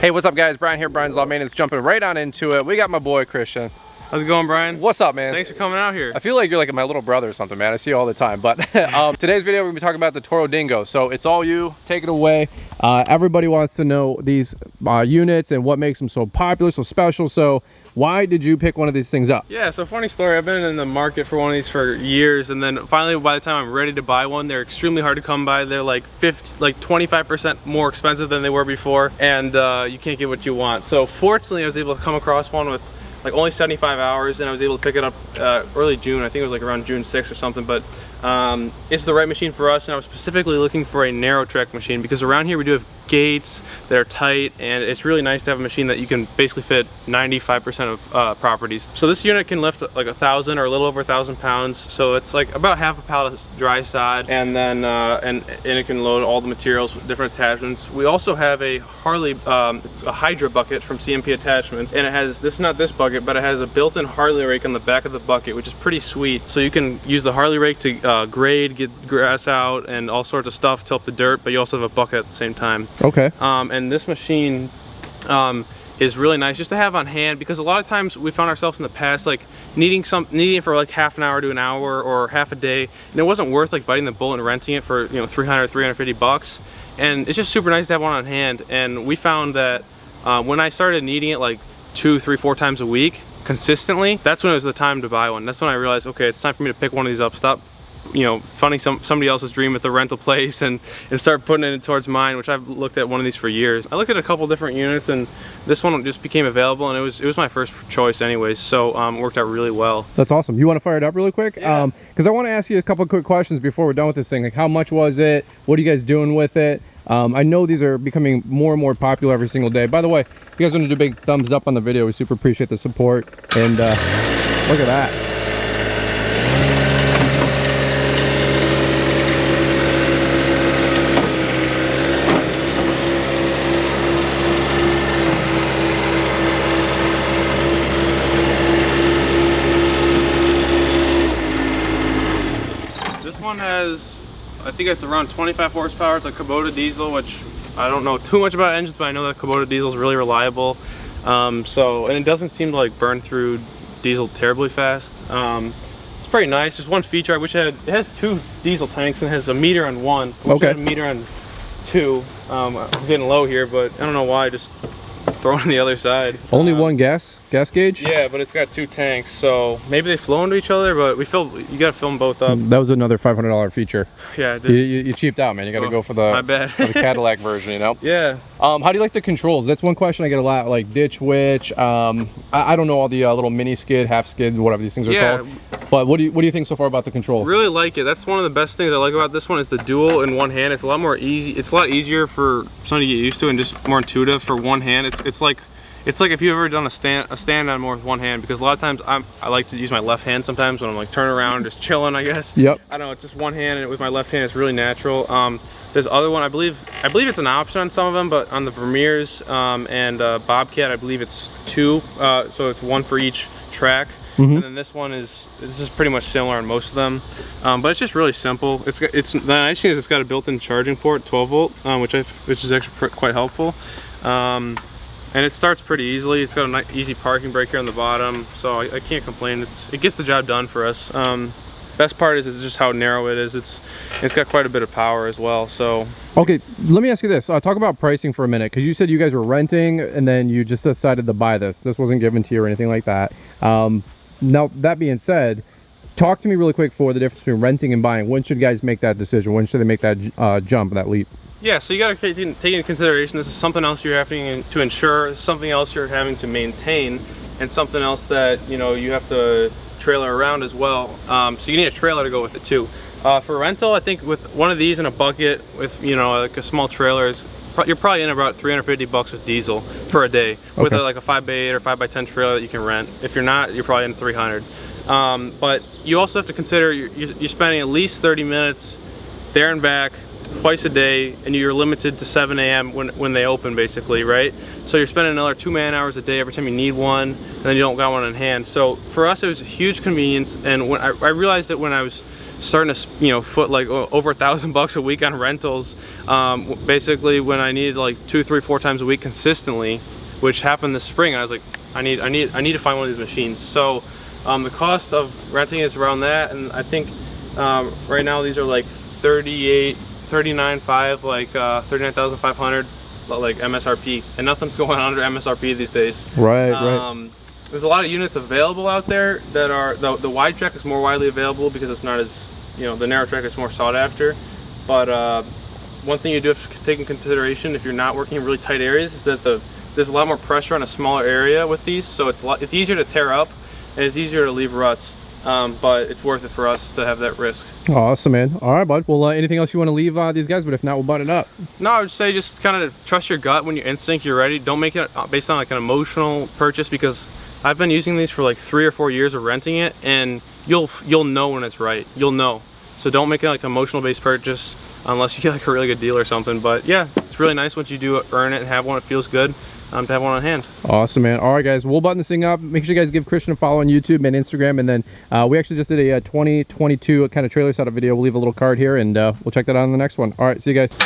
Hey, what's up guys? Brian here, Brian's Law Maintenance, jumping right on into it. We got my boy Christian. How's it going, Brian? What's up, man? Thanks for coming out here. I feel like you're like my little brother or something, man. I see you all the time. But today's video, we're gonna be talking about the Toro Dingo. So it's all you, take it away. Everybody wants to know these units and what makes them so popular, so special. So why did you pick one of these things up? Yeah, so funny story. I've been in the market for one of these for years, and then finally by the time I'm ready to buy one, they're extremely hard to come by. They're like 25% more expensive than they were before, and you can't get what you want. So fortunately, I was able to come across one with like only 75 hours, and I was able to pick it up early June. I think it was like around June 6th or something, but it's the right machine for us, and I was specifically looking for a narrow track machine because around here we do have gates that are tight, and it's really nice to have a machine that you can basically fit 95% of properties. So this unit can lift like 1,000 or a little over 1,000 pounds, so it's like about half a pallet of dry sod, and then and it can load all the materials with different attachments. We also have a Harley, it's a Hydra Bucket from CMP Attachments, and it has, this is not this bucket, but it has a built-in Harley rake on the back of the bucket, which is pretty sweet. So you can use the Harley rake to grade, get grass out, and all sorts of stuff to help the dirt, but you also have a bucket at the same time. Okay. And this machine is really nice just to have on hand, because a lot of times we found ourselves in the past like needing it for like half an hour to an hour or half a day, and it wasn't worth like biting the bullet and renting it for, you know, 300, 350 bucks. And it's just super nice to have one on hand. And we found that when I started needing it like 2, 3, 4 times a week consistently, that's when it was the time to buy one. That's when I realized, okay, it's time for me to pick one of these up, stop, you know, funding somebody else's dream at the rental place, and start putting it towards mine, which I've looked at one of these for years. I looked at a couple different units, and this one just became available, and it was my first choice anyways, so it worked out really well. That's awesome. You want to fire it up really quick? Yeah. Because I want to ask you a couple quick questions before we're done with this thing. Like, how much was it? What are you guys doing with it? I know these are becoming more and more popular every single day. By the way, if you guys want to do a big thumbs up on the video, we super appreciate the support. And look at that. This one has, I think it's around 25 horsepower. It's a Kubota diesel, which I don't know too much about engines, but I know that Kubota diesel is really reliable. And it doesn't seem to like burn through diesel terribly fast. It's pretty nice. There's one feature I wish it had. It has 2 diesel tanks and it has a meter on one. Okay. A meter on 2. I'm getting low here, but I don't know why. Just throw it on the other side. Only one gas gauge? Yeah, but it's got 2 tanks, so maybe they flow into each other, but you gotta fill them both up. That was another $500 feature. Yeah, I did. You cheaped out, man. You gotta go for the, my bad. for the Cadillac version, you know? Yeah. How do you like the controls? That's one question I get a lot, like ditch witch. I don't know all the little mini skid, half skid, whatever these things are called. But what do you think so far about the controls? Really like it. That's one of the best things I like about this one is the dual in one hand. It's a lot more easy. It's a lot easier for somebody to get used to and just more intuitive for one hand. It's like if you've ever done a stand on more with one hand, because a lot of times I like to use my left hand sometimes when I'm like turning around just chilling, I guess. Yep. I don't know, it's just one hand, and with my left hand it's really natural. There's other one, I believe it's an option on some of them, but on the Vermeers and Bobcat, I believe it's 2, so it's 1 for each track. And then this one is pretty much similar on most of them, but it's just really simple. The nice thing is it's got a built-in charging port, 12 volt, which is actually quite helpful. And it starts pretty easily. It's got a nice, easy parking brake here on the bottom, so I can't complain. It gets the job done for us. Best part is just how narrow it is. It's got quite a bit of power as well. So okay, let me ask you this. Talk about pricing for a minute, because you said you guys were renting and then you just decided to buy this. This wasn't given to you or anything like that. Now that being said, talk to me really quick for the difference between renting and buying. When should guys make that decision? When should they make that jump, that leap? Yeah, so you got to take into consideration this is something else you're having to insure, something else you're having to maintain, and something else that, you know, you have to trailer around as well. So you need a trailer to go with it too. For rental, I think with one of these in a bucket with, you know, like a small trailer, you're probably in about 350 bucks with diesel for a day. Okay. With like a 5x8 or 5x10 trailer that you can rent. If you're not, you're probably in 300. But you also have to consider you're spending at least 30 minutes there and back twice a day, and you're limited to 7 a.m. when they open, basically, right? So you're spending another 2 man-hours a day every time you need one, and then you don't got one in hand. So for us, it was a huge convenience, and when I realized that when I was starting to, you know, foot like over $1,000 a week on rentals. Basically, when I needed like 2, 3, 4 times a week consistently, which happened this spring, I was like, I need to find one of these machines. So the cost of renting is around that, and I think right now these are like 39.5, like 39,500, like MSRP, and nothing's going under MSRP these days. Right, right. There's a lot of units available out there that are the wide track is more widely available because it's not as, you know, the narrow track is more sought after. But one thing you do have to take in consideration if you're not working in really tight areas is that there's a lot more pressure on a smaller area with these, so it's easier to tear up and it's easier to leave ruts. But it's worth it for us to have that risk. Awesome, man. All right, bud. Well, anything else you want to leave these guys? But if not, we'll button it up. No, I would say just kind of trust your gut. When your instinct, you're ready. Don't make it based on like an emotional purchase, because I've been using these for like 3 or 4 years of renting it, and you'll know when it's right. You'll know. So don't make it like an emotional based purchase unless you get like a really good deal or something. But yeah, it's really nice once you do earn it and have one. It feels good to have one on hand. Awesome, man. All right, guys, we'll button this thing up. Make sure you guys give Christian a follow on YouTube and Instagram, and then we actually just did a 2022 kind of trailer setup video. We'll leave a little card here, and we'll check that out on the next one. All right, see you guys.